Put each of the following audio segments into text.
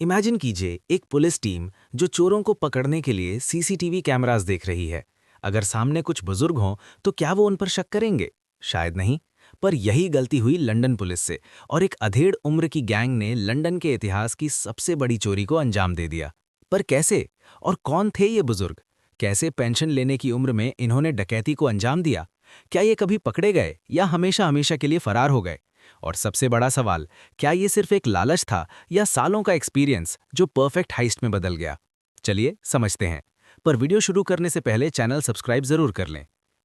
Imagine कीजिए एक police team जो चोरों को पकड़ने के लिए सीसीटीवी कैमरास देख रही है। अगर सामने कुछ बुजुर्ग हों तो क्या वो उन पर शक करेंगे? शायद नहीं। पर यही गलती हुई लंदन पुलिस से और एक अधेड़ उम्र की गैंग ने लंदन के इतिहास की सबसे बड़ी चोरी को अंजाम दे दिया। पर कैसे? और कौन थे ये बुजुर्ग? कैसे पेंशन लेने की उम्र में इन्होंने डकैती को अंजाम दिया? क्या ये कभी पकड़े गए या हमेशा हमेशा के लिए फरार हो गए? और सबसे बड़ा सवाल, क्या ये सिर्फ एक लालच था या सालों का एक्सपीरियंस जो परफेक्ट हाइस्ट में बदल गया? चलिए समझते हैं। पर वीडियो शुरू करने से पहले चैनल सब्सक्राइब जरूर कर लें।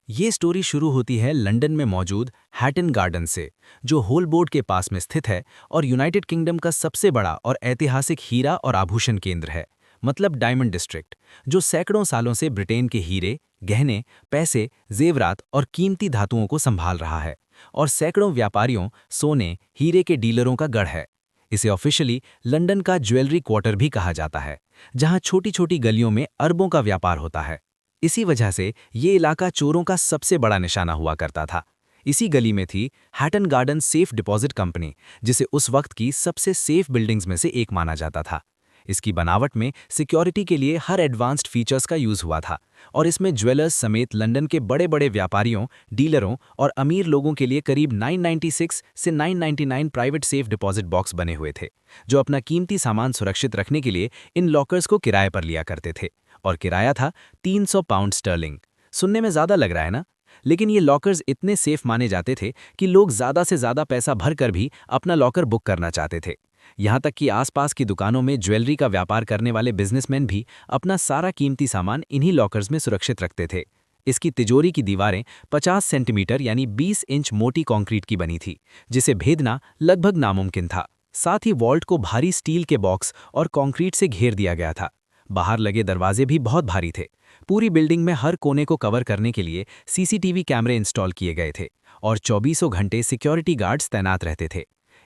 ये स्टोरी शुरू होती है लंदन में मौजूद हैटन गार्डन से, जो होलबोर्ड के पास में स्थित है और यूनाइटेड किंगडम का सबसे बड़ा और ऐतिहासिक हीरा और आभूषण केंद्र है, मतलब डायमंड डिस्ट्रिक्ट, जो सैकड़ों सालों से ब्रिटेन के हीरे, गहने, पैसे, जेवरात और कीमती धातुओं को संभाल रहा है और सैकड़ों व्यापारियों, सोने, हीरे के डीलरों का गढ़ है। इसे ऑफिशियली लंदन का ज्वेलरी क्वार्टर भी कहा जाता है, जहां छोटी छोटी गलियों में अरबों का व्यापार होता है। इसी वजह से ये इलाका चोरों का सबसे बड़ा निशाना हुआ करता था। इसी गली में थी हैटन गार्डन सेफ डिपॉजिट कंपनी, जिसे उस वक्त की सबसे सेफ बिल्डिंग्स में से एक माना जाता था। इसकी बनावट में सिक्योरिटी के लिए हर एडवांस्ड फीचर्स का यूज हुआ था और इसमें ज्वेलर्स समेत लंदन के बड़े बड़े व्यापारियों, डीलरों और अमीर लोगों के लिए करीब 996 से 999 प्राइवेट सेफ डिपॉजिट बॉक्स बने हुए थे, जो अपना कीमती सामान सुरक्षित रखने के लिए इन लॉकर्स को किराए पर लिया करते थे। और किराया था 300 पाउंड स्टर्लिंग। सुनने में ज़्यादा लग रहा है ना? लेकिन ये लॉकर्स इतने सेफ माने जाते थे कि लोग ज़्यादा से ज़्यादा पैसा भरकर भी अपना लॉकर बुक करना चाहते थे। यहाँ तक कि आसपास की दुकानों में ज्वेलरी का व्यापार करने वाले बिजनेसमैन भी अपना सारा कीमती सामान इन्हीं लॉकर्स में सुरक्षित रखते थे। इसकी तिजोरी की दीवारें 50 सेंटीमीटर यानी 20 इंच मोटी कंक्रीट की बनी थी, जिसे भेदना लगभग नामुमकिन था। साथ ही वॉल्ट को भारी स्टील के बॉक्स और कंक्रीट से घेर दिया गया था। बाहर लगे दरवाजे भी बहुत भारी थे। पूरी बिल्डिंग में हर कोने को कवर करने के लिए सीसीटीवी कैमरे इंस्टॉल किए गए थे और 24 घंटे सिक्योरिटी गार्ड्स तैनात रहते थे।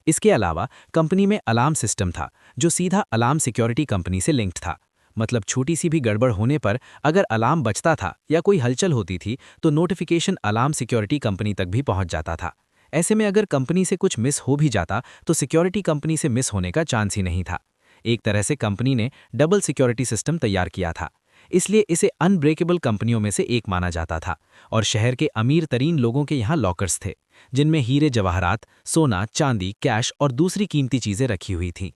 इसके अलावा कंपनी में अलार्म सिस्टम था, जो सीधा अलार्म सिक्योरिटी कंपनी से लिंक्ड था। मतलब छोटी सी भी गड़बड़ होने पर अगर अलार्म बजता था या कोई हलचल होती थी तो नोटिफिकेशन अलार्म सिक्योरिटी कंपनी तक भी पहुंच जाता था। ऐसे में अगर कंपनी से कुछ मिस हो भी जाता तो सिक्योरिटी कंपनी से मिस होने का चांस ही नहीं था। एक तरह से कंपनी ने डबल सिक्योरिटी सिस्टम तैयार किया था, इसलिए इसे अनब्रेकेबल कंपनियों में से एक माना जाता था। और शहर के अमीर तरीन लोगों के यहाँ लॉकर्स थे, जिनमें हीरे जवाहरात, सोना, चांदी, कैश और दूसरी कीमती चीजें रखी हुई थीं।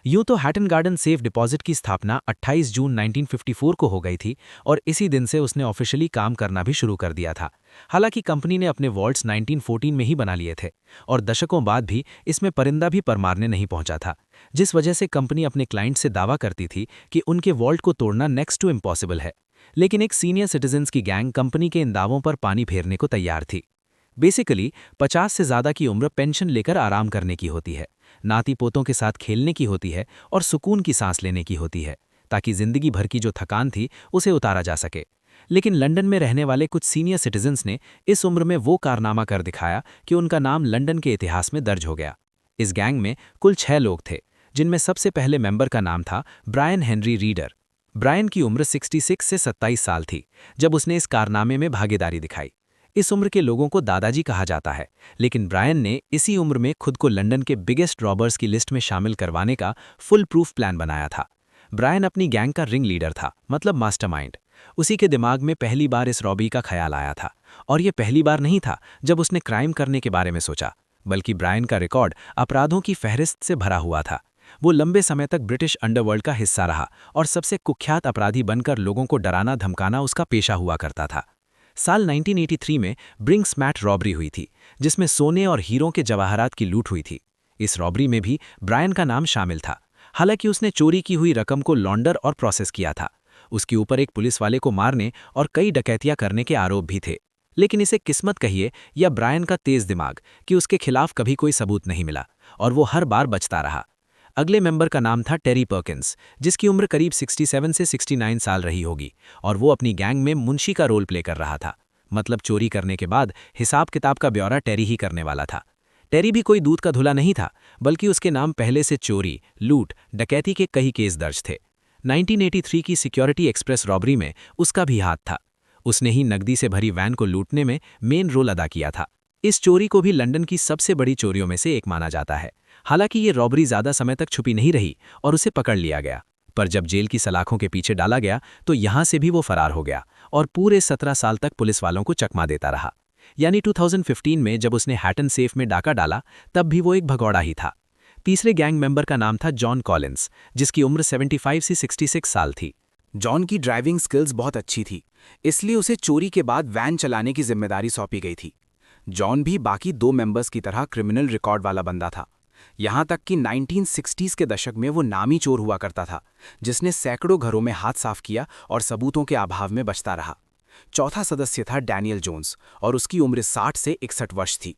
यूं तो हैटन गार्डन सेफ डिपॉजिट की स्थापना 28 जून 1954 को हो गई थी और इसी दिन से उसने ऑफिशियली काम करना भी शुरू कर दिया था। हालांकि कंपनी ने अपने वॉल्ट्स 1914 में ही बना लिए थे और दशकों बाद भी इसमें परिंदा भी पर मारने नहीं पहुंचा था, जिस वजह से कंपनी अपने क्लाइंट से दावा करती थी कि उनके वॉल्ट को तोड़ना नेक्स्ट टू इम्पॉसिबल है। लेकिन एक सीनियर सिटीजन्स की गैंग कंपनी के इन दावों पर पानी फेरने को तैयार थी। बेसिकली 50 से ज़्यादा की उम्र पेंशन लेकर आराम करने की होती है, नाती पोतों के साथ खेलने की होती है और सुकून की सांस लेने की होती है, ताकि जिंदगी भर की जो थकान थी उसे उतारा जा सके। लेकिन लंदन में रहने वाले कुछ सीनियर सिटीजन्स ने इस उम्र में वो कारनामा कर दिखाया कि उनका नाम लंदन के इतिहास में दर्ज हो गया। इस गैंग में कुल 6 लोग थे, जिनमें सबसे पहले मेंबर का नाम था ब्रायन हेनरी रीडर। ब्रायन की उम्र 66 से 27 साल थी जब उसने इस कारनामे में भागीदारी दिखाई। इस उम्र के लोगों को दादाजी कहा जाता है, लेकिन ब्रायन ने इसी उम्र में खुद को लंदन के बिगेस्ट रॉबर्स की लिस्ट में शामिल करवाने का फुल प्रूफ प्लान बनाया था। ब्रायन अपनी गैंग का रिंग लीडर था, मतलब मास्टरमाइंड। उसी के दिमाग में पहली बार इस रॉबरी का ख्याल आया था, और यह पहली बार नहीं था जब उसने क्राइम करने के बारे में सोचा, बल्कि ब्रायन का रिकॉर्ड अपराधों की फहरिस्त से भरा हुआ था। वो लंबे समय तक ब्रिटिश अंडरवर्ल्ड का हिस्सा रहा और सबसे कुख्यात अपराधी बनकर लोगों को डराना धमकाना उसका पेशा हुआ करता था। साल 1983 में ब्रिंक्समैट रॉबरी हुई थी, जिसमें सोने और हीरों के जवाहरात की लूट हुई थी। इस रॉबरी में भी ब्रायन का नाम शामिल था। हालांकि उसने चोरी की हुई रकम को लॉन्डर और प्रोसेस किया था। उसके ऊपर एक पुलिस वाले को मारने और कई डकैतियां करने के आरोप भी थे। लेकिन इसे किस्मत कहिए या ब्रायन का तेज दिमाग कि उसके खिलाफ कभी कोई सबूत नहीं मिला और वो हर बार बचता रहा। अगले मेंबर का नाम था टेरी पर्किंस, जिसकी उम्र करीब 67 से 69 साल रही होगी और वो अपनी गैंग में मुंशी का रोल प्ले कर रहा था। मतलब चोरी करने के बाद हिसाब किताब का ब्यौरा टेरी ही करने वाला था। टेरी भी कोई दूध का धुला नहीं था, बल्कि उसके नाम पहले से चोरी, लूट, डकैती के कई केस दर्ज थे। 1983 की सिक्योरिटी एक्सप्रेस रॉबरी में उसका भी हाथ था। उसने ही नकदी से भरी वैन को लूटने में मेन रोल अदा किया था। इस चोरी को भी लंदन की सबसे बड़ी चोरियों में से एक माना जाता है। हालांकि ये रॉबरी ज़्यादा समय तक छुपी नहीं रही और उसे पकड़ लिया गया। पर जब जेल की सलाखों के पीछे डाला गया तो यहाँ से भी वो फरार हो गया और पूरे 17 साल तक पुलिस वालों को चकमा देता रहा। यानी 2015 में जब उसने हैटन सेफ में डाका डाला तब भी वो एक भगौड़ा ही था। तीसरे गैंग मेंबर का नाम था जॉन कॉलिंस, जिसकी उम्र 75 से 66 साल थी। जॉन की ड्राइविंग स्किल्स बहुत अच्छी थी, इसलिए उसे चोरी के बाद वैन चलाने की जिम्मेदारी सौंपी गई थी। जॉन भी बाकी 2 मेंबर्स की तरह क्रिमिनल रिकॉर्ड वाला बंदा था। यहाँ तक कि 1960s के दशक में वो नामी चोर हुआ करता था, जिसने सैकड़ों घरों में हाथ साफ किया और सबूतों के अभाव में बचता रहा। चौथा सदस्य था डैनियल जोन्स और उसकी उम्र 60 से 61 वर्ष थी।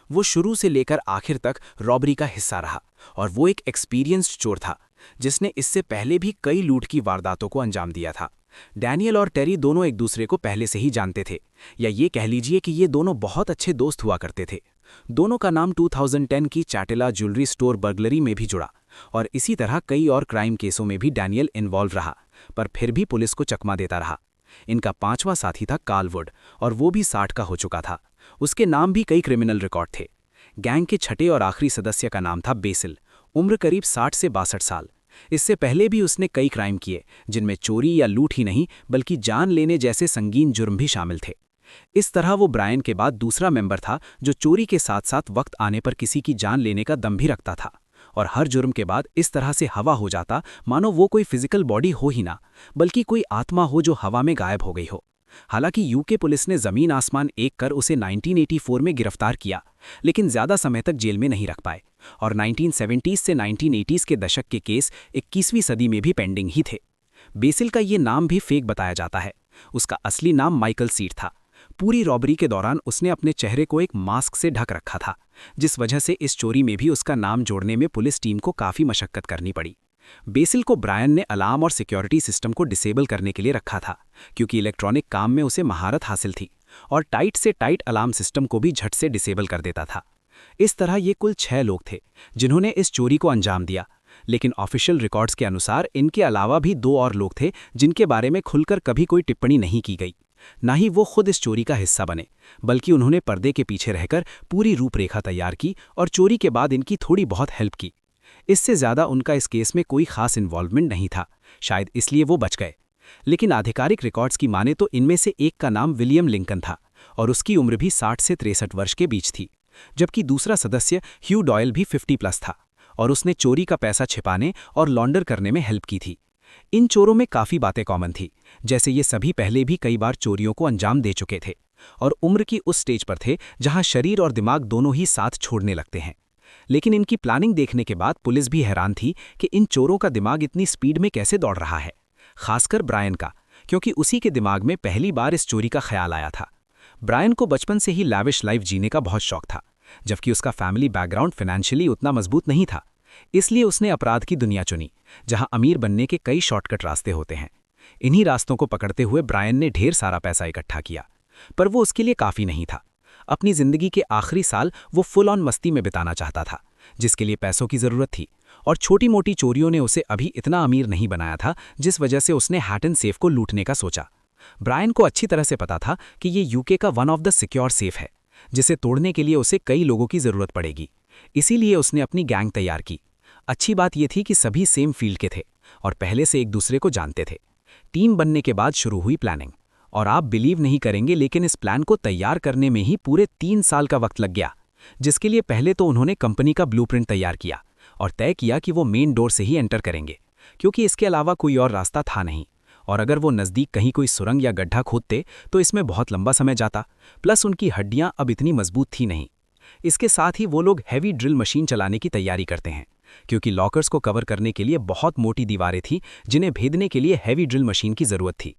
वो शुरू से लेकर आखिर तक रॉबरी का हिस्सा रहा और वो एक एक्सपीरियंस्ड चोर था, जिसने इससे पहले भी कई लूट की वारदातों को अंजाम दिया था। डैनियल और टेरी दोनों एक दूसरे को पहले से ही जानते थे, या ये कह लीजिए कि ये दोनों बहुत अच्छे दोस्त हुआ करते थे। दोनों का नाम 2010 की चैटेला ज्वेलरी स्टोर बर्गलरी में भी जुड़ा और इसी तरह कई और क्राइम केसों में भी डैनियल इन्वॉल्व रहा, पर फिर भी पुलिस को चकमा देता रहा। इनका 5वां साथी था कार्ल वुड और वो भी 60 का हो चुका था। उसके नाम भी कई क्रिमिनल रिकॉर्ड थे। गैंग के छठे और आखिरी सदस्य का नाम था बेसिल, उम्र करीब 60 से 62 साल। इससे पहले भी उसने कई क्राइम किए, जिनमें चोरी या लूट ही नहीं बल्कि जान लेने जैसे संगीन जुर्म भी शामिल थे। इस तरह वो ब्रायन के बाद दूसरा मेंबर था जो चोरी के साथ साथ वक्त आने पर किसी की जान लेने का दम भी रखता था, और हर जुर्म के बाद इस तरह से हवा हो जाता मानो वो कोई फिजिकल बॉडी हो ही ना, बल्कि कोई आत्मा हो जो हवा में गायब हो गई हो। हालांकि यूके पुलिस ने जमीन आसमान एक कर उसे 1984 में गिरफ्तार किया, लेकिन ज्यादा समय तक जेल में नहीं रख पाए और 1970s से 1980s के दशक के केस 21वीं सदी में भी पेंडिंग ही थे। बेसिल का ये नाम भी फेक बताया जाता है। उसका असली नाम माइकल सीड था। पूरी रॉबरी के दौरान उसने अपने चेहरे को एक मास्क से ढक रखा था, जिस वजह से इस चोरी में भी उसका नाम जोड़ने में पुलिस टीम को काफी मशक्कत करनी पड़ी। बेसिल को ब्रायन ने अलार्म और सिक्योरिटी सिस्टम को डिसेबल करने के लिए रखा था, क्योंकि इलेक्ट्रॉनिक काम में उसे महारत हासिल थी और टाइट से टाइट अलार्म सिस्टम को भी झट से डिसेबल कर देता था। इस तरह ये कुल 6 लोग थे जिन्होंने इस चोरी को अंजाम दिया, लेकिन ऑफिशियल रिकॉर्ड्स के अनुसार इनके अलावा भी 2 और लोग थे जिनके बारे में खुलकर कभी कोई टिप्पणी नहीं की गई। ना ही वो खुद इस चोरी का हिस्सा बने, बल्कि उन्होंने पर्दे के पीछे रहकर पूरी रूपरेखा तैयार की और चोरी के बाद इनकी थोड़ी बहुत हेल्प की। इससे ज्यादा उनका इस केस में कोई खास इन्वॉल्वमेंट नहीं था, शायद इसलिए वो बच गए। लेकिन आधिकारिक रिकॉर्ड्स की माने तो इनमें से एक का नाम विलियम लिंकन था और उसकी उम्र भी 60 से 63 वर्ष के बीच थी, जबकि दूसरा सदस्य ह्यू डॉयल भी 50+ था और उसने चोरी का पैसा छिपाने और लॉन्डर करने में हेल्प की थी। इन चोरों में काफ़ी बातें कॉमन थी, जैसे ये सभी पहले भी कई बार चोरियों को अंजाम दे चुके थे और उम्र की उस स्टेज पर थे जहां शरीर और दिमाग दोनों ही साथ छोड़ने लगते हैं। लेकिन इनकी प्लानिंग देखने के बाद पुलिस भी हैरान थी कि इन चोरों का दिमाग इतनी स्पीड में कैसे दौड़ रहा है, खासकर ब्रायन का, क्योंकि उसी के दिमाग में पहली बार इस चोरी का ख्याल आया था। ब्रायन को बचपन से ही लैविश लाइफ जीने का बहुत शौक था, जबकि उसका फैमिली बैकग्राउंड फाइनेंशियली उतना मजबूत नहीं था। इसलिए उसने अपराध की दुनिया चुनी, जहां अमीर बनने के कई शॉर्टकट रास्ते होते हैं। इन्हीं रास्तों को पकड़ते हुए ब्रायन ने ढेर सारा पैसा इकट्ठा किया, पर वो उसके लिए काफ़ी नहीं था। अपनी जिंदगी के आखिरी साल वो फुल ऑन मस्ती में बिताना चाहता था, जिसके लिए पैसों की ज़रूरत थी, और छोटी मोटी चोरियों ने उसे अभी इतना अमीर नहीं बनाया था, जिस वजह से उसने हैटन सेफ को लूटने का सोचा। ब्रायन को अच्छी तरह से पता था कि ये यूके का one of the secure safe है, जिसे तोड़ने के लिए उसे कई लोगों की ज़रूरत पड़ेगी। इसीलिए उसने अपनी गैंग तैयार की। अच्छी बात यह थी कि सभी सेम फील्ड के थे और पहले से एक दूसरे को जानते थे। टीम बनने के बाद शुरू हुई प्लानिंग, और आप बिलीव नहीं करेंगे लेकिन इस प्लान को तैयार करने में ही पूरे 3 साल का वक्त लग गया, जिसके लिए पहले तो उन्होंने कंपनी का ब्लूप्रिंट तैयार किया और तय किया कि वो मेन डोर से ही एंटर करेंगे, क्योंकि इसके अलावा कोई और रास्ता था नहीं, और अगर वो नज़दीक कहीं कोई सुरंग या गड्ढा खोदते तो इसमें बहुत लंबा समय जाता, प्लस उनकी हड्डियां अब इतनी मजबूत थी नहीं। इसके साथ ही वो लोग हैवी ड्रिल मशीन चलाने की तैयारी करते हैं, क्योंकि लॉकर्स को कवर करने के लिए बहुत मोटी दीवारें थीं जिन्हें भेदने के लिए हैवी ड्रिल मशीन की ज़रूरत थी।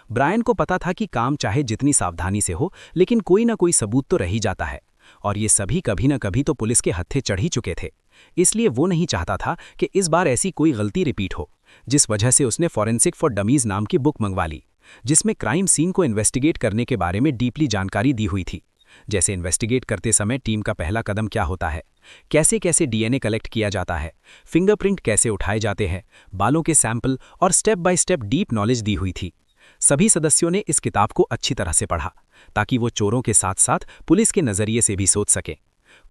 ब्रायन को पता था कि काम चाहे जितनी सावधानी से हो, लेकिन कोई ना कोई सबूत तो रह ही जाता है, और ये सभी कभी ना कभी तो पुलिस के हत्थे चढ़ ही चुके थे। इसलिए वो नहीं चाहता था कि इस बार ऐसी कोई गलती रिपीट हो, जिस वजह से उसने फॉरेंसिक फॉर डमीज नाम की बुक मंगवा ली, जिसमें क्राइम सीन को इन्वेस्टिगेट करने के बारे में डीपली जानकारी दी हुई थी। जैसे इन्वेस्टिगेट करते समय टीम का पहला कदम क्या होता है, कैसे कैसे डीएनए कलेक्ट किया जाता है, फिंगरप्रिंट कैसे उठाए जाते हैं, बालों के सैंपल, और step by step deep knowledge दी हुई थी। सभी सदस्यों ने इस किताब को अच्छी तरह से पढ़ा, ताकि वो चोरों के साथ साथ पुलिस के नज़रिए से भी सोच सकें।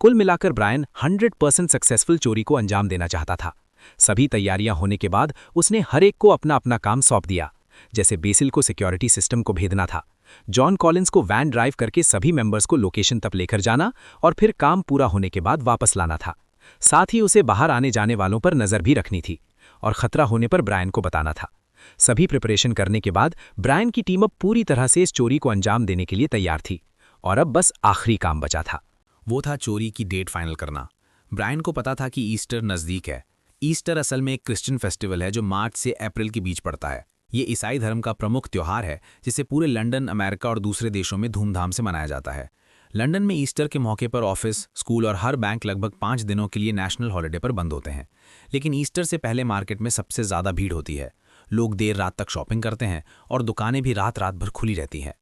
कुल मिलाकर ब्रायन 100% सक्सेसफुल चोरी को अंजाम देना चाहता था। सभी तैयारियां होने के बाद उसने हर एक को अपना अपना काम सौंप दिया। जैसे बेसिल को सिक्योरिटी सिस्टम को भेदना था, जॉन कॉलिंस को वैन ड्राइव करके सभी मेंबर्स को लोकेशन तक लेकर जाना और फिर काम पूरा होने के बाद वापस लाना था। साथ ही उसे बाहर आने जाने वालों पर नजर भी रखनी थी और खतरा होने पर ब्रायन को बताना था। सभी प्रिपरेशन करने के बाद ब्रायन की टीम अब पूरी तरह से इस चोरी को अंजाम देने के लिए तैयार थी और अब बस आखिरी काम बचा था। वो था चोरी की डेट फाइनल करना। ब्रायन को पता था कि ईस्टर नज़दीक है। ईस्टर असल में एक क्रिश्चियन फेस्टिवल है जो मार्च से अप्रैल के बीच पड़ता है। ये ईसाई धर्म का प्रमुख त्योहार है जिसे पूरे लंदन, अमेरिका और दूसरे देशों में धूमधाम से मनाया जाता है। लंदन में ईस्टर के मौके पर ऑफिस, स्कूल और हर बैंक लगभग 5 दिनों के लिए नेशनल हॉलिडे पर बंद होते हैं। लेकिन ईस्टर से पहले मार्केट में सबसे ज़्यादा भीड़ होती है। लोग देर रात तक शॉपिंग करते हैं और दुकानें भी रात रात भर खुली रहती हैं।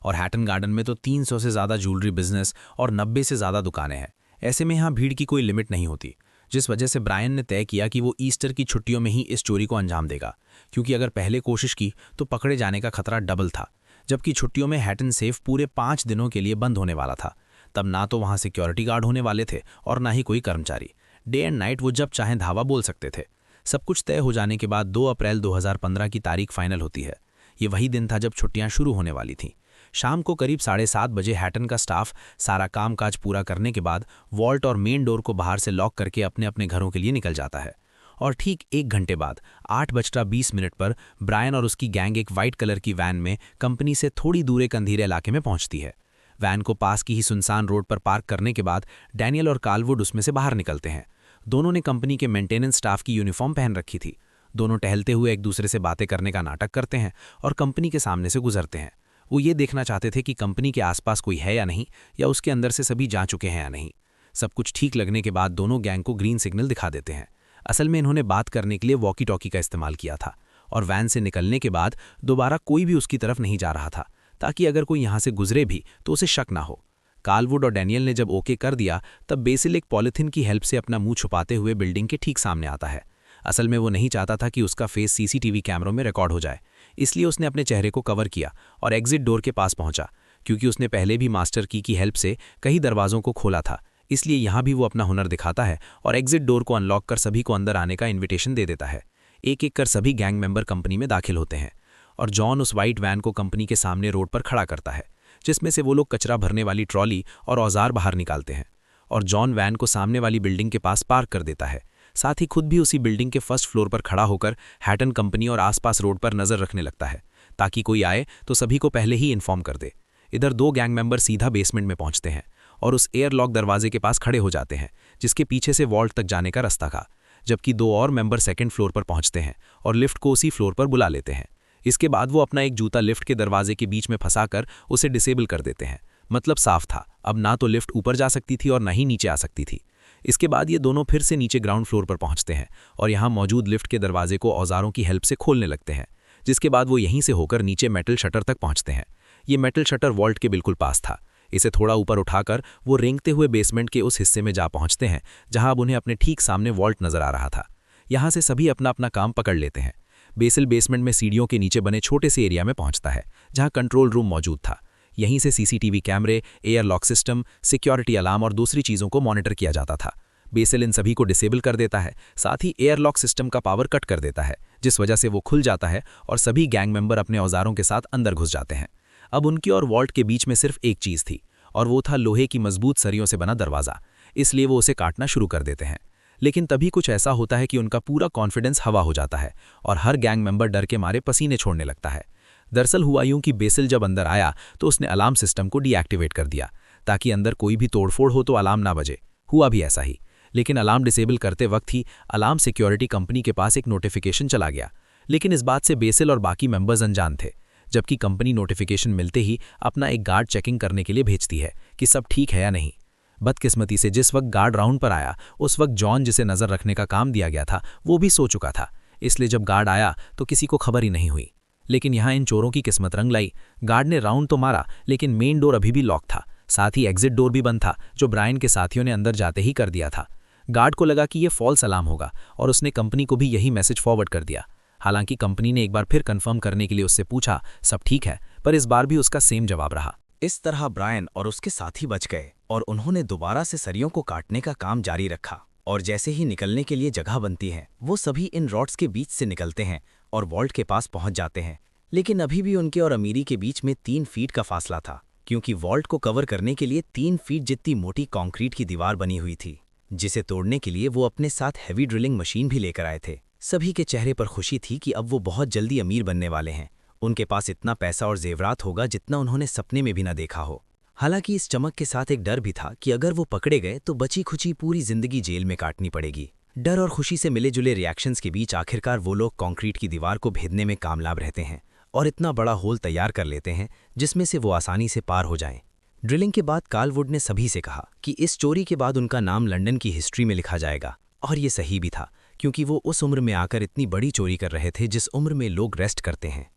और हैटन गार्डन में तो 300 से ज़्यादा ज्वेलरी बिजनेस और 90 से ज़्यादा दुकानें हैं। ऐसे में यहाँ भीड़ की कोई लिमिट नहीं होती, जिस वजह से ब्रायन ने तय किया कि वो ईस्टर की छुट्टियों में ही इस चोरी को अंजाम देगा, क्योंकि अगर पहले कोशिश की तो पकड़े जाने का खतरा डबल था। जबकि छुट्टियों में हैटन सेफ पूरे 5 दिनों के लिए बंद होने वाला था। तब ना तो वहाँ सिक्योरिटी गार्ड होने वाले थे और ना ही कोई कर्मचारी। डे एंड नाइट वो जब चाहें धावा बोल सकते थे। सब कुछ तय हो जाने के बाद 2 अप्रैल 2015 की तारीख फाइनल होती है। ये वही दिन था जब छुट्टियां शुरू होने वाली थीं। शाम को करीब 7:30 बजे हैटन का स्टाफ सारा कामकाज पूरा करने के बाद वॉल्ट और मेन डोर को बाहर से लॉक करके अपने अपने घरों के लिए निकल जाता है। और ठीक 1 घंटे बाद 8:20 पर ब्रायन और उसकी गैंग एक वाइट कलर की वैन में कंपनी से थोड़ी दूर एक अंधेरे इलाके में पहुंचती है। वैन को पास की ही सुनसान रोड पर पार्क करने के बाद डैनियल और कालवुड उसमें से बाहर निकलते हैं। दोनों ने कंपनी के मेंटेनेंस स्टाफ की यूनिफॉर्म पहन रखी थी। दोनों टहलते हुए एक दूसरे से बातें करने का नाटक करते हैं और कंपनी के सामने से गुजरते हैं। वो ये देखना चाहते थे कि कंपनी के आसपास कोई है या नहीं, या उसके अंदर से सभी जा चुके हैं या नहीं। सब कुछ ठीक लगने के बाद दोनों गैंग को ग्रीन सिग्नल दिखा देते हैं। असल में इन्होंने बात करने के लिए वॉकी टॉकी का इस्तेमाल किया था और वैन से निकलने के बाद दोबारा कोई भी उसकी तरफ नहीं जा रहा था, ताकि अगर कोई यहाँ से गुजरे भी तो उसे शक ना हो। कालवुड और डैनियल ने जब ओके कर दिया तब बेसिल एक पॉलिथीन की हेल्प से अपना मुंह छुपाते हुए बिल्डिंग के ठीक सामने आता है। असल में वो नहीं चाहता था कि उसका फेस सीसीटीवी कैमरों में रिकॉर्ड हो जाए, इसलिए उसने अपने चेहरे को कवर किया और एग्जिट डोर के पास पहुंचा। क्योंकि उसने पहले भी मास्टर की हेल्प से कई दरवाजों को खोला था, इसलिए यहाँ भी वो अपना हुनर दिखाता है और एग्जिट डोर को अनलॉक कर सभी को अंदर आने का इन्विटेशन दे देता है। एक एक कर सभी गैंग मेंबर कंपनी में दाखिल होते हैं और जॉन उस वाइट वैन को कंपनी के सामने रोड पर खड़ा करता है, जिसमें से वो लोग कचरा भरने वाली ट्रॉली और औजार बाहर निकालते हैं। और जॉन वैन को सामने वाली बिल्डिंग के पास पार्क कर देता है। साथ ही खुद भी उसी बिल्डिंग के फर्स्ट फ्लोर पर खड़ा होकर हैटन कंपनी और आसपास रोड पर नजर रखने लगता है, ताकि कोई आए तो सभी को पहले ही इन्फॉर्म कर दे। इधर 2 गैंग मेंबर सीधा बेसमेंट में पहुंचते हैं और उस एयरलॉक दरवाजे के पास खड़े हो जाते हैं, जिसके पीछे से वॉल्ट तक जाने का रास्ता था। जबकि 2 और मेंबर सेकंड फ्लोर पर पहुंचते हैं और लिफ्ट को उसी फ्लोर पर बुला लेते हैं। इसके बाद वो अपना एक जूता लिफ्ट के दरवाजे के बीच में फंसाकर उसे डिसेबल कर देते हैं। मतलब साफ था, अब ना तो लिफ्ट ऊपर जा सकती थी और ना ही नीचे आ सकती थी। इसके बाद ये दोनों फिर से नीचे ग्राउंड फ्लोर पर पहुंचते हैं और यहाँ मौजूद लिफ्ट के दरवाजे को औजारों की हेल्प से खोलने लगते हैं, जिसके बाद वो यहीं से होकर नीचे मेटल शटर तक पहुंचते हैं। ये मेटल शटर वॉल्ट के बिल्कुल पास था। इसे थोड़ा ऊपर उठाकर वो रेंगते हुए बेसमेंट के उस हिस्से में जा पहुंचते हैं जहां अब उन्हें अपने ठीक सामने वॉल्ट नजर आ रहा था। यहाँ से सभी अपना अपना काम पकड़ लेते हैं। बेसिल बेसमेंट में सीढ़ियों के नीचे बने छोटे से एरिया में पहुंचता है जहां कंट्रोल रूम मौजूद था। यहीं से सीसीटीवी कैमरे, air lock system, security alarm और दूसरी चीज़ों को मॉनिटर किया जाता था। बेसिल इन सभी को डिसेबल कर देता है, साथ ही एयर लॉक सिस्टम का पावर कट कर देता है, जिस वजह से वो खुल जाता है और सभी गैंग मेंबर अपने औजारों के साथ अंदर घुस जाते हैं। अब उनकी और वॉल्ट के बीच में सिर्फ एक चीज़ थी और वो था लोहे की मजबूत सरियों से बना दरवाज़ा, इसलिए वो उसे काटना शुरू कर देते हैं। लेकिन तभी कुछ ऐसा होता है कि उनका पूरा कॉन्फिडेंस हवा हो जाता है और हर गैंग मेंबर डर के मारे पसीने छोड़ने लगता है। दरअसल हुआ यूं कि बेसिल जब अंदर आया तो उसने अलार्म सिस्टम को डीएक्टिवेट कर दिया, ताकि अंदर कोई भी तोड़फोड़ हो तो अलार्म ना बजे। हुआ भी ऐसा ही, लेकिन अलार्म डिसेबल करते वक्त ही अलार्म सिक्योरिटी कंपनी के पास एक नोटिफिकेशन चला गया। लेकिन इस बात से बेसिल और बाकी मेंबर्स अनजान थे, जबकि कंपनी नोटिफिकेशन मिलते ही अपना एक गार्ड चेकिंग करने के लिए भेजती है कि सब ठीक है या नहीं। बदकिस्मती से जिस वक्त गार्ड राउंड पर आया उस वक्त जॉन, जिसे नज़र रखने का काम दिया गया था, वो भी सो चुका था। इसलिए जब गार्ड आया तो किसी को खबर ही नहीं हुई। लेकिन यहाँ इन चोरों की किस्मत रंग लाई। गार्ड ने राउंड तो मारा, लेकिन मेन डोर अभी भी लॉक था। साथ ही एग्जिट डोर भी बंद था, जो ब्रायन के साथियों ने अंदर जाते ही कर दिया था। गार्ड को लगा कि ये फॉल्स अलार्म होगा और उसने कंपनी को भी यही मैसेज फॉरवर्ड कर दिया। हालांकि कंपनी ने एक बार फिर कंफर्म करने के लिए उससे पूछा सब ठीक है, पर इस बार भी उसका सेम जवाब रहा। इस तरह ब्रायन और उसके साथी बच गए और उन्होंने दोबारा से सरियों को काटने का काम जारी रखा। और जैसे ही निकलने के लिए जगह बनती है, वो सभी इन रॉड्स के बीच से निकलते हैं और वॉल्ट के पास पहुंच जाते हैं। लेकिन अभी भी उनके और अमीरी के बीच में 3 फीट का फासला था, क्योंकि वॉल्ट को कवर करने के लिए 3 फीट जितनी मोटी कंक्रीट की दीवार बनी हुई थी, जिसे तोड़ने के लिए वो अपने साथ हैवी ड्रिलिंग मशीन भी लेकर आए थे। सभी के चेहरे पर खुशी थी कि अब वो बहुत जल्दी अमीर बनने वाले हैं। उनके पास इतना पैसा और जेवरात होगा जितना उन्होंने सपने में भी न देखा हो। हालांकि इस चमक के साथ एक डर भी था कि अगर वो पकड़े गए तो बची खुची पूरी जिंदगी जेल में काटनी पड़ेगी। डर और खुशी से मिले जुले रिएक्शंस के बीच आखिरकार वो लोग कंक्रीट की दीवार को भेदने में कामयाब रहते हैं और इतना बड़ा होल तैयार कर लेते हैं जिसमें से वो आसानी से पार हो जाएं। ड्रिलिंग के बाद कार्ल वुड ने सभी से कहा कि इस चोरी के बाद उनका नाम लंदन की हिस्ट्री में लिखा जाएगा। और ये सही भी था, क्योंकि वो उस उम्र में आकर इतनी बड़ी चोरी कर रहे थे जिस उम्र में लोग रेस्ट करते हैं।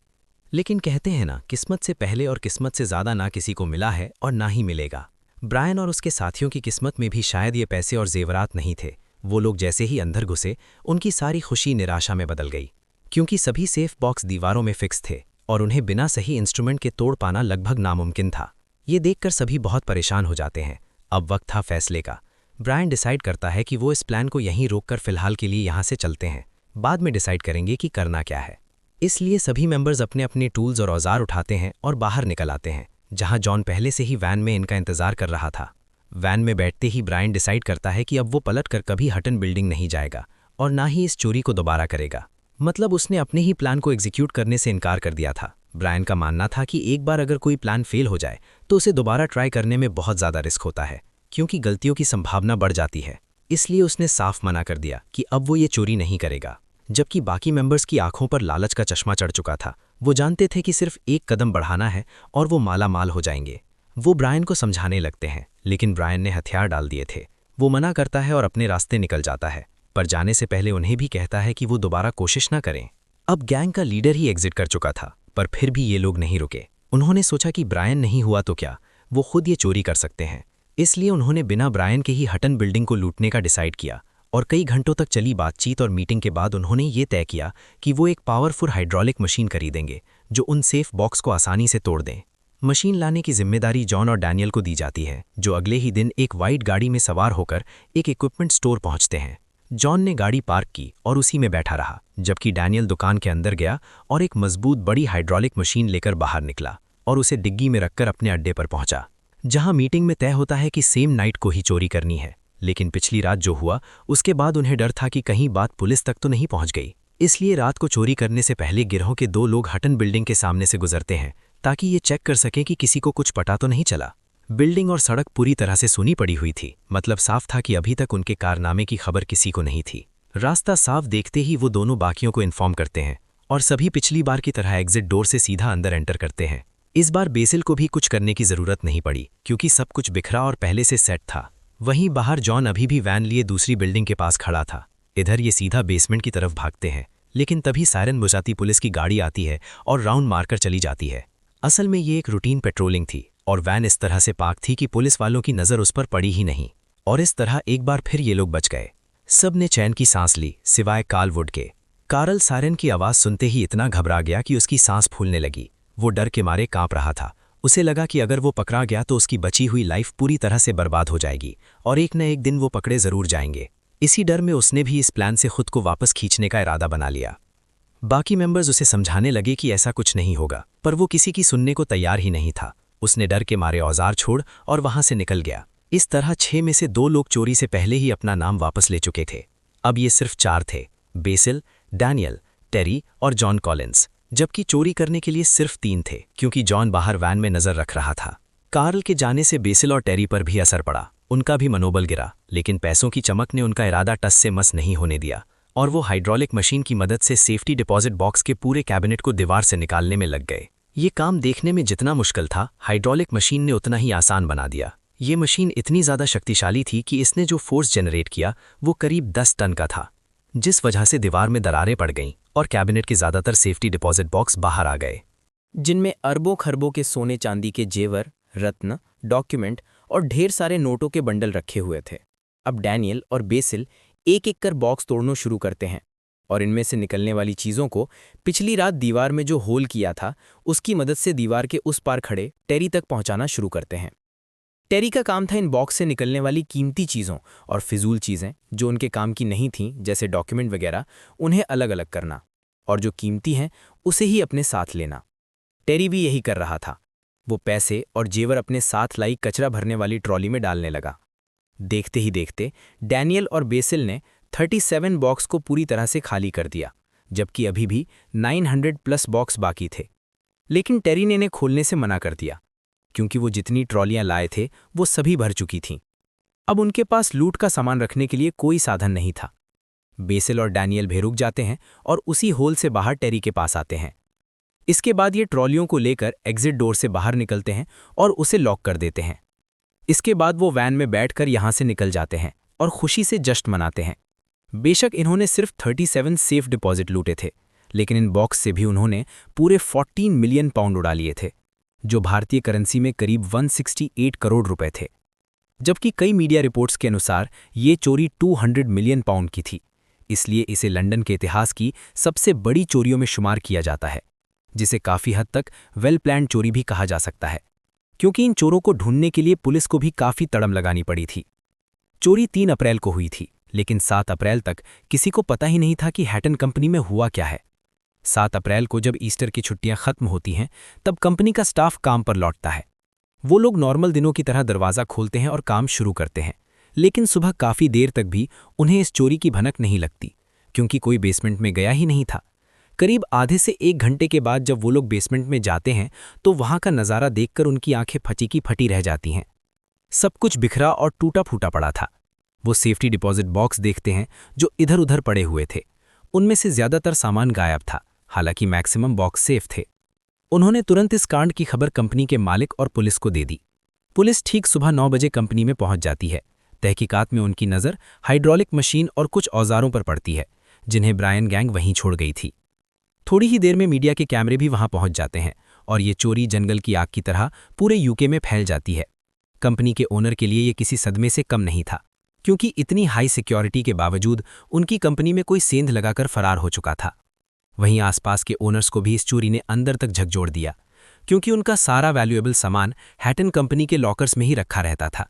लेकिन कहते हैं ना, किस्मत से पहले और किस्मत से ज़्यादा ना किसी को मिला है और ना ही मिलेगा। ब्रायन और उसके साथियों की किस्मत में भी शायद ये पैसे और जेवरात नहीं थे। वो लोग जैसे ही अंदर घुसे, उनकी सारी खुशी निराशा में बदल गई, क्योंकि सभी सेफ बॉक्स दीवारों में फिक्स थे और उन्हें बिना सही इंस्ट्रूमेंट के तोड़ पाना लगभग नामुमकिन था। ये देखकर सभी बहुत परेशान हो जाते हैं। अब वक्त था फैसले का। ब्रायन डिसाइड करता है कि वो इस प्लान को यहीं रोककर फिलहाल के लिए यहाँ से चलते हैं, बाद में डिसाइड करेंगे कि करना क्या है। इसलिए सभी मेंबर्स अपने अपने टूल्स और औजार उठाते हैं और बाहर निकल आते हैं, जहां जॉन पहले से ही वैन में इनका इंतजार कर रहा था। वैन में बैठते ही ब्रायन डिसाइड करता है कि अब वो पलट कर कभी हटन बिल्डिंग नहीं जाएगा और ना ही इस चोरी को दोबारा करेगा। मतलब उसने अपने ही प्लान को एग्जीक्यूट करने से इनकार कर दिया था। ब्रायन का मानना था कि एक बार अगर कोई प्लान फेल हो जाए तो उसे दोबारा ट्राई करने में बहुत ज़्यादा रिस्क होता है, क्योंकि गलतियों की संभावना बढ़ जाती है। इसलिए उसने साफ मना कर दिया कि अब वो ये चोरी नहीं करेगा। जबकि बाकी मेंबर्स की आंखों पर लालच का चश्मा चढ़ चुका था। वो जानते थे कि सिर्फ एक कदम बढ़ाना है और वो माला माल हो जाएंगे। वो ब्रायन को समझाने लगते हैं, लेकिन ब्रायन ने हथियार डाल दिए थे। वो मना करता है और अपने रास्ते निकल जाता है, पर जाने से पहले उन्हें भी कहता है कि वो दोबारा कोशिश ना करें। अब गैंग का लीडर ही एग्जिट कर चुका था, पर फिर भी ये लोग नहीं रुके। उन्होंने सोचा कि ब्रायन नहीं हुआ तो क्या, वो खुद ये चोरी कर सकते हैं। इसलिए उन्होंने बिना ब्रायन के ही हटन बिल्डिंग को लूटने का डिसाइड किया। और कई घंटों तक चली बातचीत और मीटिंग के बाद उन्होंने ये तय किया कि वो एक पावरफुल हाइड्रोलिक मशीन खरीदेंगे जो उन सेफ बॉक्स को आसानी से तोड़ दें। मशीन लाने की जिम्मेदारी जॉन और डैनियल को दी जाती है, जो अगले ही दिन एक वाइट गाड़ी में सवार होकर एक इक्विपमेंट स्टोर पहुंचते हैं। जॉन ने गाड़ी पार्क की और उसी में बैठा रहा, जबकि डैनियल दुकान के अंदर गया और एक मजबूत बड़ी हाइड्रोलिक मशीन लेकर बाहर निकला और उसे डिग्गी में रखकर अपने अड्डे पर पहुंचा, जहां मीटिंग में तय होता है कि सेम नाइट को ही चोरी करनी है। लेकिन पिछली रात जो हुआ उसके बाद उन्हें डर था कि कहीं बात पुलिस तक तो नहीं पहुंच गई। इसलिए रात को चोरी करने से पहले गिरोह के 2 लोग हटन बिल्डिंग के सामने से गुजरते हैं, ताकि ये चेक कर सकें कि किसी को कुछ पता तो नहीं चला। बिल्डिंग और सड़क पूरी तरह से सुनी पड़ी हुई थी, मतलब साफ था कि अभी तक उनके कारनामे की खबर किसी को नहीं थी। रास्ता साफ देखते ही वो दोनों बाकियों को इन्फॉर्म करते हैं और सभी पिछली बार की तरह एग्जिट डोर से सीधा अंदर एंटर करते हैं। इस बार बेसिल को भी कुछ करने की जरूरत नहीं पड़ी, क्योंकि सब कुछ बिखरा और पहले से सेट था। वहीं बाहर जॉन अभी भी वैन लिए दूसरी बिल्डिंग के पास खड़ा था। इधर ये सीधा बेसमेंट की तरफ भागते हैं, लेकिन तभी सायरन बुझाती पुलिस की गाड़ी आती है और राउंड मारकर चली जाती है। असल में ये एक रूटीन पेट्रोलिंग थी और वैन इस तरह से पार्क थी कि पुलिस वालों की नज़र उस पर पड़ी ही नहीं, और इस तरह एक बार फिर ये लोग बच गए। सब ने चैन की सांस ली, सिवाय कार्ल वुड के। कार्ल सायरन की आवाज़ सुनते ही इतना घबरा गया कि उसकी सांस फूलने लगी। वो डर के मारे कांप रहा था। उसे लगा कि अगर वो पकड़ा गया तो उसकी बची हुई लाइफ पूरी तरह से बर्बाद हो जाएगी और एक न एक दिन वो पकड़े जरूर जाएंगे। इसी डर में उसने भी इस प्लान से खुद को वापस खींचने का इरादा बना लिया। बाकी मेंबर्स उसे समझाने लगे कि ऐसा कुछ नहीं होगा, पर वो किसी की सुनने को तैयार ही नहीं था। उसने डर के मारे औजार छोड़ और वहां से निकल गया। इस तरह 6 में से 2 लोग चोरी से पहले ही अपना नाम वापस ले चुके थे। अब ये सिर्फ 4 थे, बेसिल, डैनियल, टेरी और जॉन कॉलिंस, जबकि चोरी करने के लिए सिर्फ 3 थे, क्योंकि जॉन बाहर वैन में नजर रख रहा था। कार्ल के जाने से बेसिल और टेरी पर भी असर पड़ा। उनका भी मनोबल गिरा, लेकिन पैसों की चमक ने उनका इरादा टस से मस नहीं होने दिया और वो हाइड्रोलिक मशीन की मदद से सेफ्टी डिपॉजिट बॉक्स के पूरे कैबिनेट को दीवार से निकालने में लग गए। ये काम देखने में जितना मुश्किल था, हाइड्रोलिक मशीन ने उतना ही आसान बना दिया। ये मशीन इतनी ज़्यादा शक्तिशाली थी कि इसने जो फोर्स जनरेट किया वो करीब 10 टन का था, जिस वजह से दीवार में दरारें पड़ गईं और कैबिनेट के ज़्यादातर सेफ्टी डिपॉजिट बॉक्स बाहर आ गए, जिनमें अरबों खरबों के सोने चांदी के जेवर, रत्न, डॉक्यूमेंट और ढेर सारे नोटों के बंडल रखे हुए थे। अब डैनियल और बेसिल एक एक कर बॉक्स तोड़ना शुरू करते हैं और इनमें से निकलने वाली चीज़ों को पिछली रात दीवार में जो होल किया था उसकी मदद से दीवार के उस पार खड़े टेरी तक पहुंचाना शुरू करते हैं। टेरी का काम था इन बॉक्स से निकलने वाली कीमती चीज़ों और फिजूल चीज़ें जो उनके काम की नहीं थीं, जैसे डॉक्यूमेंट वगैरह, उन्हें अलग अलग करना, और जो कीमती हैं उसे ही अपने साथ लेना। टेरी भी यही कर रहा था। वो पैसे और जेवर अपने साथ लाई कचरा भरने वाली ट्रॉली में डालने लगा। देखते ही देखते डैनियल और बेसिल ने 37 बॉक्स को पूरी तरह से खाली कर दिया, जबकि अभी भी 900 प्लस बॉक्स बाकी थे। लेकिन टेरी ने इन्हें खोलने से मना कर दिया, क्योंकि वो जितनी ट्रॉलियां लाए थे वो सभी भर चुकी थीं। अब उनके पास लूट का सामान रखने के लिए कोई साधन नहीं था। बेसिल और डैनियल भी रुक जाते हैं और उसी होल से बाहर टेरी के पास आते हैं। इसके बाद ये ट्रॉलियों को लेकर एग्जिट डोर से बाहर निकलते हैं और उसे लॉक कर देते हैं। इसके बाद वो वैन में बैठकर यहां से निकल जाते हैं और खुशी से जश्न मनाते हैं। बेशक इन्होंने सिर्फ 37 सेफ डिपॉजिट लूटे थे, लेकिन इन बॉक्स से भी उन्होंने पूरे 14 मिलियन पाउंड उड़ा लिए थे, जो भारतीय करेंसी में करीब 168 करोड़ रुपए थे। जबकि कई मीडिया रिपोर्ट्स के अनुसार ये चोरी 200 मिलियन पाउंड की थी, इसलिए इसे लंदन के इतिहास की सबसे बड़ी चोरियों में शुमार किया जाता है, जिसे काफ़ी हद तक वेल प्लान्ड चोरी भी कहा जा सकता है, क्योंकि इन चोरों को ढूंढने के लिए पुलिस को भी काफ़ी तड़म लगानी पड़ी थी। चोरी 3 अप्रैल को हुई थी, लेकिन 7 अप्रैल तक किसी को पता ही नहीं था कि हैटन कंपनी में हुआ क्या है। 7 अप्रैल को जब ईस्टर की छुट्टियां खत्म होती हैं, तब कंपनी का स्टाफ काम पर लौटता है। वो लोग नॉर्मल दिनों की तरह दरवाज़ा खोलते हैं और काम शुरू करते हैं, लेकिन सुबह काफ़ी देर तक भी उन्हें इस चोरी की भनक नहीं लगती, क्योंकि कोई बेसमेंट में गया ही नहीं था। करीब आधे से 1 घंटे के बाद जब वो लोग बेसमेंट में जाते हैं तो वहां का नज़ारा देखकर उनकी आंखें फटी की फटी रह जाती हैं। सब कुछ बिखरा और टूटा फूटा पड़ा था। वो सेफ्टी डिपॉजिट बॉक्स देखते हैं जो इधर उधर पड़े हुए थे। उनमें से ज़्यादातर सामान गायब था, हालांकि मैक्सिमम बॉक्स सेफ थे। उन्होंने तुरंत इस कांड की खबर कंपनी के मालिक और पुलिस को दे दी। पुलिस ठीक सुबह 9 बजे कंपनी में पहुंच जाती है। तहकीकात में उनकी नज़र हाइड्रोलिक मशीन और कुछ औजारों पर पड़ती है, जिन्हें ब्रायन गैंग वहीं छोड़ गई थी। थोड़ी ही देर में मीडिया के कैमरे भी वहां पहुंच जाते हैं और ये चोरी जंगल की आग की तरह पूरे यूके में फैल जाती है। कंपनी के ओनर के लिए ये किसी सदमे से कम नहीं था, क्योंकि इतनी हाई सिक्योरिटी के बावजूद उनकी कंपनी में कोई सेंध लगाकर फरार हो चुका था। वहीं आसपास के ओनर्स को भी इस चोरी ने अंदर तक झकझोर दिया, क्योंकि उनका सारा वैल्यूएबल सामान हैटन कंपनी के लॉकर्स में ही रखा रहता था।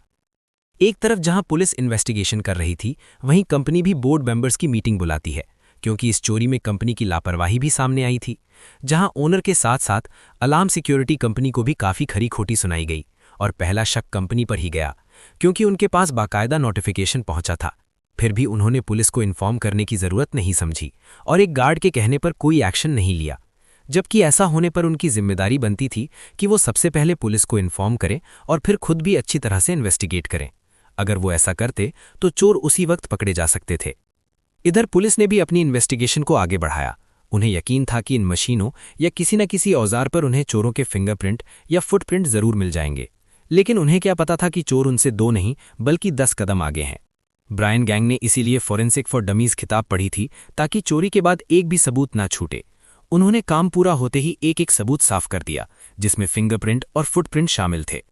एक तरफ जहां पुलिस इन्वेस्टिगेशन कर रही थी, वहीं कंपनी भी बोर्ड मेंबर्स की मीटिंग बुलाती है, क्योंकि इस चोरी में कंपनी की लापरवाही भी सामने आई थी। जहां ओनर के साथ साथ अलार्म सिक्योरिटी कंपनी को भी काफ़ी खरी खोटी सुनाई गई और पहला शक कंपनी पर ही गया, क्योंकि उनके पास बाकायदा नोटिफिकेशन पहुंचा था। फिर भी उन्होंने पुलिस को इन्फॉर्म करने की ज़रूरत नहीं समझी और एक गार्ड के कहने पर कोई एक्शन नहीं लिया, जबकि ऐसा होने पर उनकी जिम्मेदारी बनती थी कि वो सबसे पहले पुलिस को इन्फॉर्म करें और फिर खुद भी अच्छी तरह से इन्वेस्टिगेट करें। अगर वो ऐसा करते तो चोर उसी वक्त पकड़े जा सकते थे। इधर पुलिस ने भी अपनी इन्वेस्टिगेशन को आगे बढ़ाया। उन्हें यकीन था कि इन मशीनों या किसी न किसी औजार पर उन्हें चोरों के फिंगरप्रिंट या फुटप्रिंट जरूर मिल जाएंगे, लेकिन उन्हें क्या पता था कि चोर उनसे 2 नहीं बल्कि 10 कदम आगे हैं। ब्रायन गैंग ने इसीलिए फॉरेंसिक फॉर डमीज किताब पढ़ी थी, ताकि चोरी के बाद एक भी सबूत ना छूटे। उन्होंने काम पूरा होते ही एक सबूत साफ कर दिया, जिसमें फिंगरप्रिंट और फुटप्रिंट शामिल थे।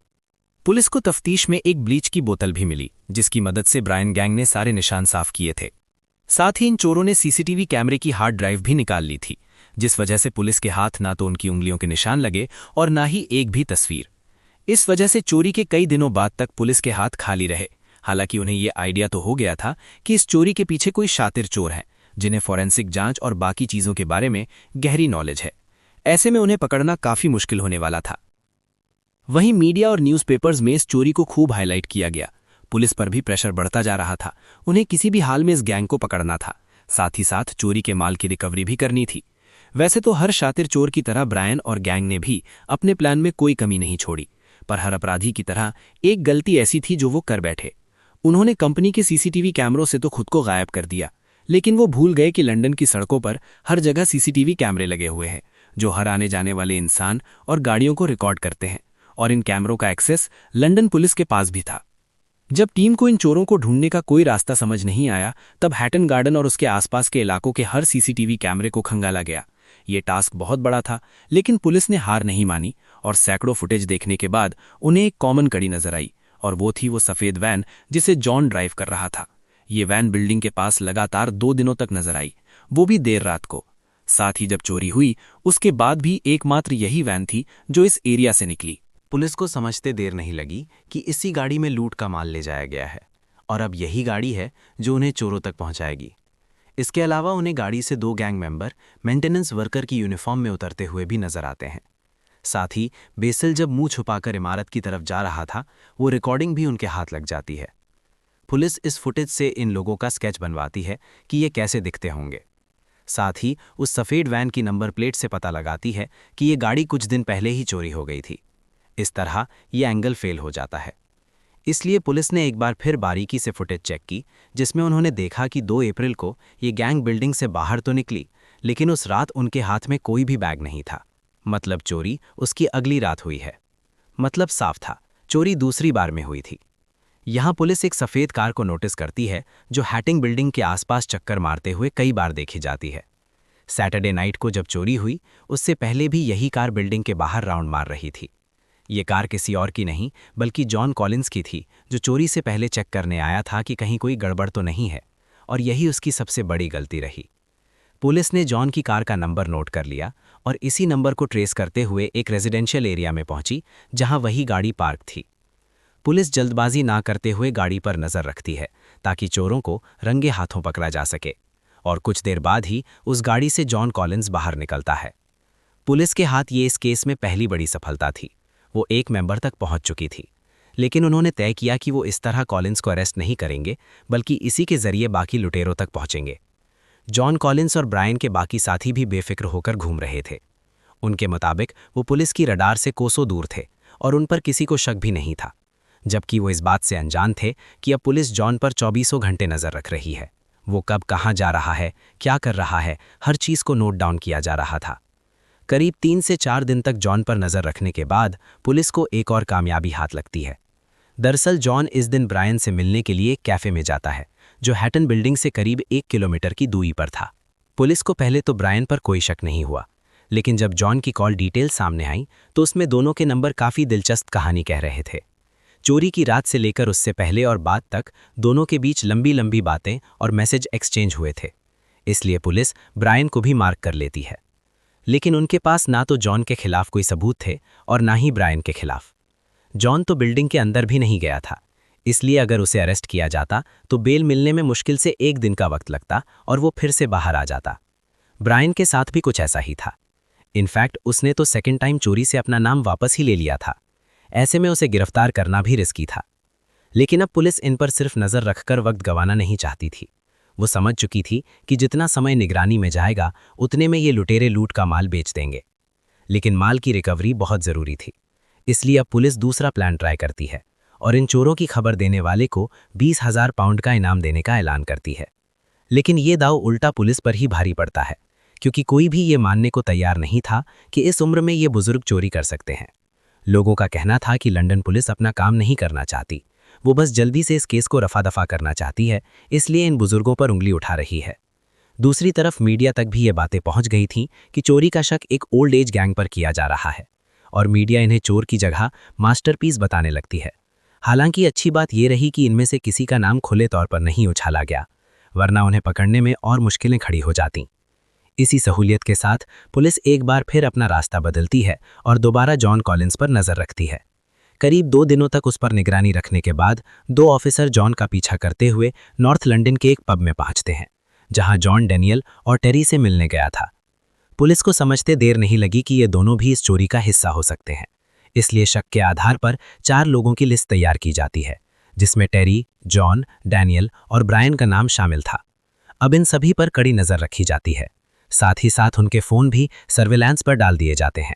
पुलिस को तफ्तीश में एक ब्लीच की बोतल भी मिली, जिसकी मदद से ब्रायन गैंग ने सारे निशान साफ किए थे। साथ ही इन चोरों ने सीसीटीवी कैमरे की हार्ड ड्राइव भी निकाल ली थी, जिस वजह से पुलिस के हाथ ना तो उनकी उंगलियों के निशान लगे और ना ही एक भी तस्वीर। इस वजह से चोरी के कई दिनों बाद तक पुलिस के हाथ खाली रहे। हालांकि उन्हें ये आइडिया तो हो गया था कि इस चोरी के पीछे कोई शातिर चोर हैं, जिन्हें फॉरेंसिक जांच और बाकी चीज़ों के बारे में गहरी नॉलेज है। ऐसे में उन्हें पकड़ना काफ़ी मुश्किल होने वाला था। वहीं मीडिया और न्यूज़पेपर्स में इस चोरी को खूब हाईलाइट किया गया। पुलिस पर भी प्रेशर बढ़ता जा रहा था। उन्हें किसी भी हाल में इस गैंग को पकड़ना था, साथ ही साथ चोरी के माल की रिकवरी भी करनी थी। वैसे तो हर शातिर चोर की तरह ब्रायन और गैंग ने भी अपने प्लान में कोई कमी नहीं छोड़ी, पर हर अपराधी की तरह एक गलती ऐसी थी जो वो कर बैठे। उन्होंने कंपनी के सीसीटीवी कैमरों से तो खुद को गायब कर दिया, लेकिन वो भूल गए कि लंदन की सड़कों पर हर जगह सीसीटीवी कैमरे लगे हुए हैं, जो हर आने जाने वाले इंसान और गाड़ियों को रिकॉर्ड करते हैं, और इन कैमरों का एक्सेस लंदन पुलिस के पास भी था। जब टीम को इन चोरों को ढूंढने का कोई रास्ता समझ नहीं आया, तब हैटन गार्डन और उसके आसपास के इलाकों के हर सीसीटीवी कैमरे को खंगाला गया। ये टास्क बहुत बड़ा था, लेकिन पुलिस ने हार नहीं मानी और सैकड़ों फुटेज देखने के बाद उन्हें एक कॉमन कड़ी नजर आई, और वो थी वो सफ़ेद वैन जिसे जॉन ड्राइव कर रहा था। ये वैन बिल्डिंग के पास लगातार 2 दिनों तक नजर आई। वो भी देर रात को। साथ ही जब चोरी हुई उसके बाद भी एकमात्र यही वैन थी जो इस एरिया से निकली। पुलिस को समझते देर नहीं लगी कि इसी गाड़ी में लूट का माल ले जाया गया है और अब यही गाड़ी है जो उन्हें चोरों तक पहुंचाएगी। इसके अलावा उन्हें गाड़ी से 2 गैंग मेंबर मेंटेनेंस वर्कर की यूनिफॉर्म में उतरते हुए भी नजर आते हैं। साथ ही बेसिल जब मुंह छुपाकर इमारत की तरफ जा रहा था, वो रिकॉर्डिंग भी उनके हाथ लग जाती है। पुलिस इस फुटेज से इन लोगों का स्केच बनवाती है कि ये कैसे दिखते होंगे। साथ ही उस सफ़ेद वैन की नंबर प्लेट से पता लगाती है कि ये गाड़ी कुछ दिन पहले ही चोरी हो गई थी। इस तरह ये एंगल फेल हो जाता है। इसलिए पुलिस ने एक बार फिर बारीकी से फुटेज चेक की, जिसमें उन्होंने देखा कि 2 अप्रैल को ये गैंग बिल्डिंग से बाहर तो निकली, लेकिन उस रात उनके हाथ में कोई भी बैग नहीं था। मतलब चोरी उसकी अगली रात हुई है। मतलब साफ था, चोरी दूसरी बार में हुई थी। यहाँ पुलिस एक सफ़ेद कार को नोटिस करती है जो हैटिंग बिल्डिंग के आसपास चक्कर मारते हुए कई बार देखी जाती है। सैटरडे नाइट को जब चोरी हुई, उससे पहले भी यही कार बिल्डिंग के बाहर राउंड मार रही थी। ये कार किसी और की नहीं बल्कि जॉन कॉलिंस की थी, जो चोरी से पहले चेक करने आया था कि कहीं कोई गड़बड़ तो नहीं है, और यही उसकी सबसे बड़ी गलती रही। पुलिस ने जॉन की कार का नंबर नोट कर लिया और इसी नंबर को ट्रेस करते हुए एक रेजिडेंशियल एरिया में पहुंची जहां वही गाड़ी पार्क थी। पुलिस जल्दबाजी ना करते हुए गाड़ी पर नजर रखती है ताकि चोरों को रंगे हाथों पकड़ा जा सके, और कुछ देर बाद ही उस गाड़ी से जॉन कॉलिंस बाहर निकलता है। पुलिस के हाथ ये इस केस में पहली बड़ी सफलता थी। वो एक मेंबर तक पहुंच चुकी थी, लेकिन उन्होंने तय किया कि वो इस तरह कॉलिंस को अरेस्ट नहीं करेंगे, बल्कि इसी के जरिए बाकी लुटेरों तक पहुंचेंगे। जॉन कॉलिंस और ब्रायन के बाकी साथी भी बेफिक्र होकर घूम रहे थे। उनके मुताबिक वो पुलिस की रडार से कोसों दूर थे और उन पर किसी को शक भी नहीं था, जबकि वो इस बात से अनजान थे कि अब पुलिस जॉन पर 24 घंटे नजर रख रही है। वो कब कहाँ जा रहा है, क्या कर रहा है, हर चीज़ को नोट डाउन किया जा रहा था। करीब 3 से 4 दिन तक जॉन पर नजर रखने के बाद पुलिस को एक और कामयाबी हाथ लगती है। दरअसल जॉन इस दिन ब्रायन से मिलने के लिए कैफे में जाता है, जो हैटन बिल्डिंग से करीब 1 किलोमीटर की दूरी पर था। पुलिस को पहले तो ब्रायन पर कोई शक नहीं हुआ, लेकिन जब जॉन की कॉल डिटेल सामने आई तो उसमें दोनों के नंबर काफ़ी दिलचस्प कहानी कह रहे थे। चोरी की रात से लेकर उससे पहले और बाद तक दोनों के बीच लंबी लंबी बातें और मैसेज एक्सचेंज हुए थे। इसलिए पुलिस ब्रायन को भी मार्क कर लेती है, लेकिन उनके पास ना तो जॉन के खिलाफ कोई सबूत थे और ना ही ब्रायन के खिलाफ। जॉन तो बिल्डिंग के अंदर भी नहीं गया था, इसलिए अगर उसे अरेस्ट किया जाता तो बेल मिलने में मुश्किल से 1 दिन का वक्त लगता और वो फिर से बाहर आ जाता। ब्रायन के साथ भी कुछ ऐसा ही था। इनफैक्ट उसने तो सेकेंड टाइम चोरी से अपना नाम वापस ही ले लिया था। ऐसे में उसे गिरफ्तार करना भी रिस्की था। लेकिन अब पुलिस इन पर सिर्फ नज़र रखकर वक्त गंवाना नहीं चाहती थी। वो समझ चुकी थी कि जितना समय निगरानी में जाएगा उतने में ये लुटेरे लूट का माल बेच देंगे। लेकिन माल की रिकवरी बहुत ज़रूरी थी, इसलिए अब पुलिस दूसरा प्लान ट्राई करती है और इन चोरों की खबर देने वाले को 20,000 पाउंड का इनाम देने का ऐलान करती है। लेकिन ये दाव उल्टा पुलिस पर ही भारी पड़ता है, क्योंकि कोई भी ये मानने को तैयार नहीं था कि इस उम्र में ये बुजुर्ग चोरी कर सकते हैं। लोगों का कहना था कि लंदन पुलिस अपना काम नहीं करना चाहती, वो बस जल्दी से इस केस को रफा दफा करना चाहती है, इसलिए इन बुजुर्गों पर उंगली उठा रही है। दूसरी तरफ मीडिया तक भी ये बातें पहुंच गई थीं कि चोरी का शक एक ओल्ड एज गैंग पर किया जा रहा है, और मीडिया इन्हें चोर की जगह मास्टरपीस बताने लगती है। हालांकि अच्छी बात यह रही कि इनमें से किसी का नाम खुले तौर पर नहीं उछाला गया, वरना उन्हें पकड़ने में और मुश्किलें खड़ी हो जातीं। इसी सहूलियत के साथ पुलिस एक बार फिर अपना रास्ता बदलती है और दोबारा जॉन कॉलिंस पर नजर रखती है। करीब 2 दिनों तक उस पर निगरानी रखने के बाद 2 ऑफिसर जॉन का पीछा करते हुए नॉर्थ लंदन के एक पब में पहुंचते हैं, जहां जॉन डैनियल और टेरी से मिलने गया था। पुलिस को समझते देर नहीं लगी कि ये दोनों भी इस चोरी का हिस्सा हो सकते हैं, इसलिए शक के आधार पर 4 लोगों की लिस्ट तैयार की जाती है, जिसमें टेरी, जॉन, डैनियल और ब्रायन का नाम शामिल था। अब इन सभी पर कड़ी नजर रखी जाती है, साथ ही साथ उनके फ़ोन भी सर्विलांस पर डाल दिए जाते हैं।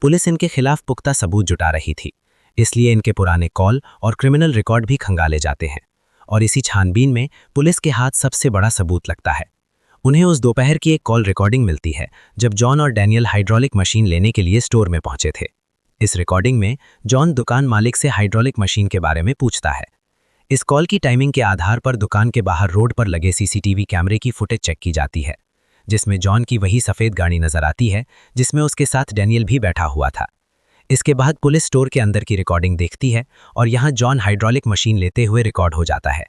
पुलिस इनके खिलाफ पुख्ता सबूत जुटा रही थी, इसलिए इनके पुराने कॉल और क्रिमिनल रिकॉर्ड भी खंगाले जाते हैं, और इसी छानबीन में पुलिस के हाथ सबसे बड़ा सबूत लगता है। उन्हें उस दोपहर की एक कॉल रिकॉर्डिंग मिलती है जब जॉन और डैनियल हाइड्रोलिक मशीन लेने के लिए स्टोर में पहुंचे थे। इस रिकॉर्डिंग में जॉन दुकान मालिक से हाइड्रोलिक मशीन के बारे में पूछता है। इस कॉल की टाइमिंग के आधार पर दुकान के बाहर रोड पर लगे सीसीटीवी कैमरे की फुटेज चेक की जाती है, जिसमें जॉन की वही सफ़ेद गाड़ी नजर आती है जिसमें उसके साथ डैनियल भी बैठा हुआ था। इसके बाद पुलिस स्टोर के अंदर की रिकॉर्डिंग देखती है और यहाँ जॉन हाइड्रोलिक मशीन लेते हुए रिकॉर्ड हो जाता है।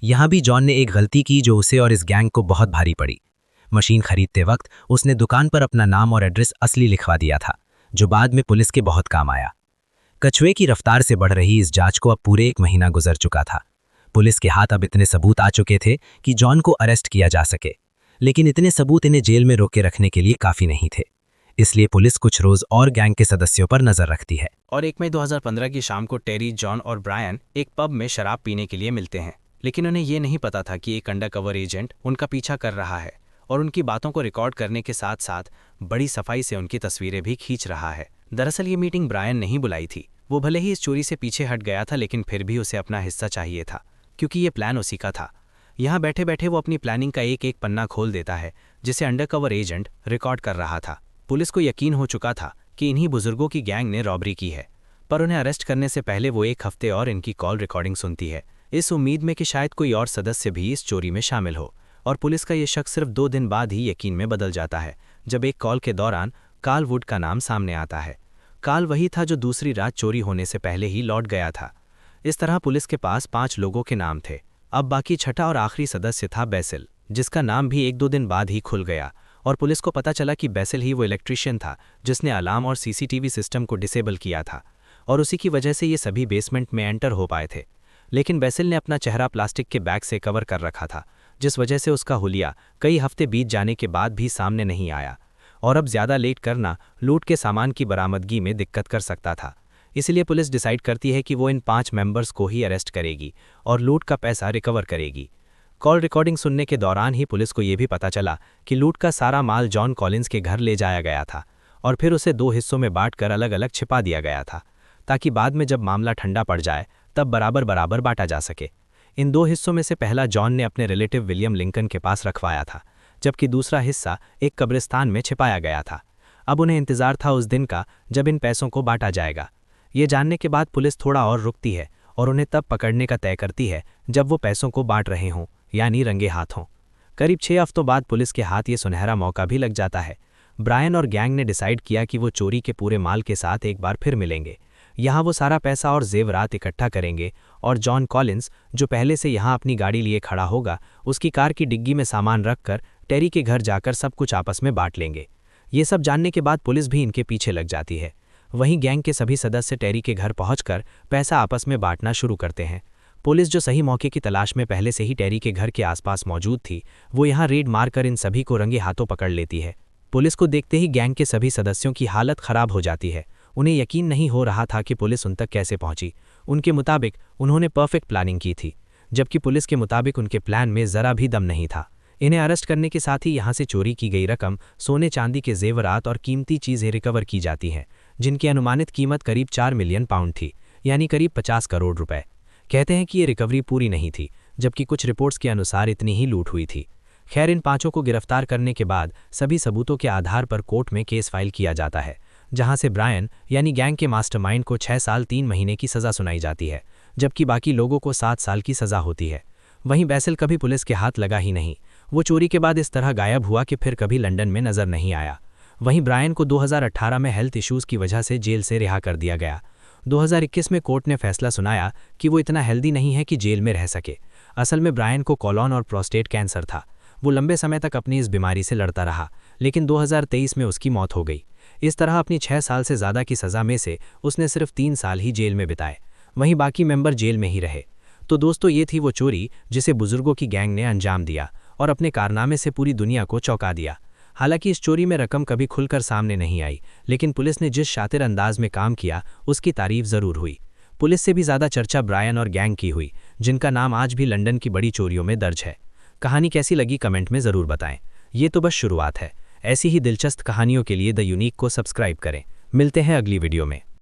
यहाँ भी जॉन ने एक गलती की जो उसे और इस गैंग को बहुत भारी पड़ी। मशीन खरीदते वक्त उसने दुकान पर अपना नाम और एड्रेस असली लिखवा दिया था, जो बाद में पुलिस के बहुत काम आया। कछुए की रफ्तार से बढ़ रही इस जांच को अब पूरे 1 महीना गुजर चुका था। पुलिस के हाथ अब इतने सबूत आ चुके थे कि जॉन को अरेस्ट किया जा सके, लेकिन इतने सबूत इन्हें जेल में रोके रखने के लिए काफी नहीं थे। इसलिए पुलिस कुछ रोज और गैंग के सदस्यों पर नजर रखती है। और 1 मई 2015 की शाम को टेरी, जॉन और ब्रायन एक पब में शराब पीने के लिए मिलते हैं, लेकिन उन्हें ये नहीं पता था कि एक अंडरकवर एजेंट उनका पीछा कर रहा है और उनकी बातों को रिकॉर्ड करने के साथ साथ बड़ी सफाई से उनकी तस्वीरें भी खींच रहा है। दरअसल ये मीटिंग ब्रायन नहीं बुलाई थी। वो भले ही इस चोरी से पीछे हट गया था, लेकिन फिर भी उसे अपना हिस्सा चाहिए था, क्योंकि ये प्लान उसी का था। यहाँ बैठे बैठे वो अपनी प्लानिंग का एक एक पन्ना खोल देता है, जिसे अंडरकवर एजेंट रिकॉर्ड कर रहा था। पुलिस को यकीन हो चुका था कि इन्हीं बुजुर्गों की गैंग ने रॉबरी की है, पर उन्हें अरेस्ट करने से पहले वो 1 हफ्ते और इनकी कॉल रिकॉर्डिंग सुनती है, इस उम्मीद में कि शायद कोई और सदस्य भी इस चोरी में शामिल हो। और पुलिस का ये शक सिर्फ 2 दिन बाद ही यकीन में बदल जाता है, जब एक कॉल के दौरान कार्ल वुड का नाम सामने आता है। कार्ल वही था जो दूसरी रात चोरी होने से पहले ही लौट गया था। इस तरह पुलिस के पास 5 लोगों के नाम थे। अब बाकी छठा और आखिरी सदस्य था बेसिल, जिसका नाम भी 1-2 दिन बाद ही खुल गया और पुलिस को पता चला कि बेसिल ही वो इलेक्ट्रीशियन था जिसने अलार्म और सीसीटीवी सिस्टम को डिसेबल किया था, और उसी की वजह से ये सभी बेसमेंट में एंटर हो पाए थे। लेकिन बेसिल ने अपना चेहरा प्लास्टिक के बैग से कवर कर रखा था, जिस वजह से उसका हुलिया कई हफ्ते बीत जाने के बाद भी सामने नहीं आया, और अब ज़्यादा लेट करना लूट के सामान की बरामदगी में दिक्कत कर सकता था। इसलिए पुलिस डिसाइड करती है कि वो इन 5 मेंबर्स को ही अरेस्ट करेगी और लूट का पैसा रिकवर करेगी। कॉल रिकॉर्डिंग सुनने के दौरान ही पुलिस को यह भी पता चला कि लूट का सारा माल जॉन कॉलिंस के घर ले जाया गया था और फिर उसे 2 हिस्सों में बांटकर अलग अलग छिपा दिया गया था, ताकि बाद में जब मामला ठंडा पड़ जाए तब बराबर बराबर बांटा जा सके। इन 2 हिस्सों में से पहला जॉन ने अपने रिलेटिव विलियम लिंकन के पास रखवाया था, जबकि दूसरा हिस्सा एक कब्रिस्तान में छिपाया गया था। अब उन्हें इंतजार था उस दिन का जब इन पैसों को बांटा जाएगा। ये जानने के बाद पुलिस थोड़ा और रुकती है और उन्हें तब पकड़ने का तय करती है जब वो पैसों को बांट रहे हों, यानी रंगे हाथों। करीब 6 हफ्तों बाद पुलिस के हाथ ये सुनहरा मौका भी लग जाता है। ब्रायन और गैंग ने डिसाइड किया कि वो चोरी के पूरे माल के साथ एक बार फिर मिलेंगे। यहाँ वो सारा पैसा और जेवरात इकट्ठा करेंगे और जॉन कॉलिंस, जो पहले से यहाँ अपनी गाड़ी लिए खड़ा होगा, उसकी कार की डिग्गी में सामान रखकर टेरी के घर जाकर सब कुछ आपस में बांट लेंगे। ये सब जानने के बाद पुलिस भी इनके पीछे लग जाती है। वहीं गैंग के सभी सदस्य टेरी के घर पहुंचकर पैसा आपस में बांटना शुरू करते हैं। पुलिस, जो सही मौके की तलाश में पहले से ही टेरी के घर के आसपास मौजूद थी, वो यहाँ रेड मारकर इन सभी को रंगे हाथों पकड़ लेती है। पुलिस को देखते ही गैंग के सभी सदस्यों की हालत खराब हो जाती है। उन्हें यकीन नहीं हो रहा था कि पुलिस उन तक कैसे पहुंची। उनके मुताबिक उन्होंने परफेक्ट प्लानिंग की थी, जबकि पुलिस के मुताबिक उनके प्लान में जरा भी दम नहीं था। इन्हें अरेस्ट करने के साथ ही यहाँ से चोरी की गई रकम, सोने चांदी के जेवरात और कीमती चीज़ें रिकवर की जाती हैं, जिनकी अनुमानित कीमत करीब 4 मिलियन पाउंड थी, यानी करीब 50 करोड़ रुपए। कहते हैं कि ये रिकवरी पूरी नहीं थी, जबकि कुछ रिपोर्ट्स के अनुसार इतनी ही लूट हुई थी। खैर, इन 5 को गिरफ्तार करने के बाद सभी सबूतों के आधार पर कोर्ट में केस फाइल किया जाता है, जहां से ब्रायन यानी गैंग के मास्टरमाइंड को 6 साल 3 महीने की सज़ा सुनाई जाती है, जबकि बाकी लोगों को 7 साल की सज़ा होती है। वहीं बेसिल कभी पुलिस के हाथ लगा ही नहीं। वो चोरी के बाद इस तरह गायब हुआ कि फिर कभी लंदन में नजर नहीं आया। वहीं ब्रायन को 2018 में हेल्थ इश्यूज़ की वजह से जेल से रिहा कर दिया गया। 2021 में कोर्ट ने फैसला सुनाया कि वो इतना हेल्दी नहीं है कि जेल में रह सके। असल में ब्रायन को कॉलोन और प्रोस्टेट कैंसर था। वो लंबे समय तक अपनी इस बीमारी से लड़ता रहा, लेकिन 2023 में उसकी मौत हो गई। इस तरह अपनी 6 साल से ज़्यादा की सज़ा में से उसने सिर्फ 3 साल ही जेल में बिताए, वहीं बाकी मेंबर जेल में ही रहे। तो दोस्तों, ये थी वो चोरी जिसे बुजुर्गों की गैंग ने अंजाम दिया और अपने कारनामे से पूरी दुनिया को चौंका दिया। हालांकि इस चोरी में रकम कभी खुलकर सामने नहीं आई, लेकिन पुलिस ने जिस शातिर अंदाज में काम किया उसकी तारीफ ज़रूर हुई। पुलिस से भी ज़्यादा चर्चा ब्रायन और गैंग की हुई, जिनका नाम आज भी लंदन की बड़ी चोरियों में दर्ज है। कहानी कैसी लगी कमेंट में ज़रूर बताएं। ये तो बस शुरुआत है। ऐसी ही दिलचस्प कहानियों के लिए द यूनिक को सब्सक्राइब करें। मिलते हैं अगली वीडियो में।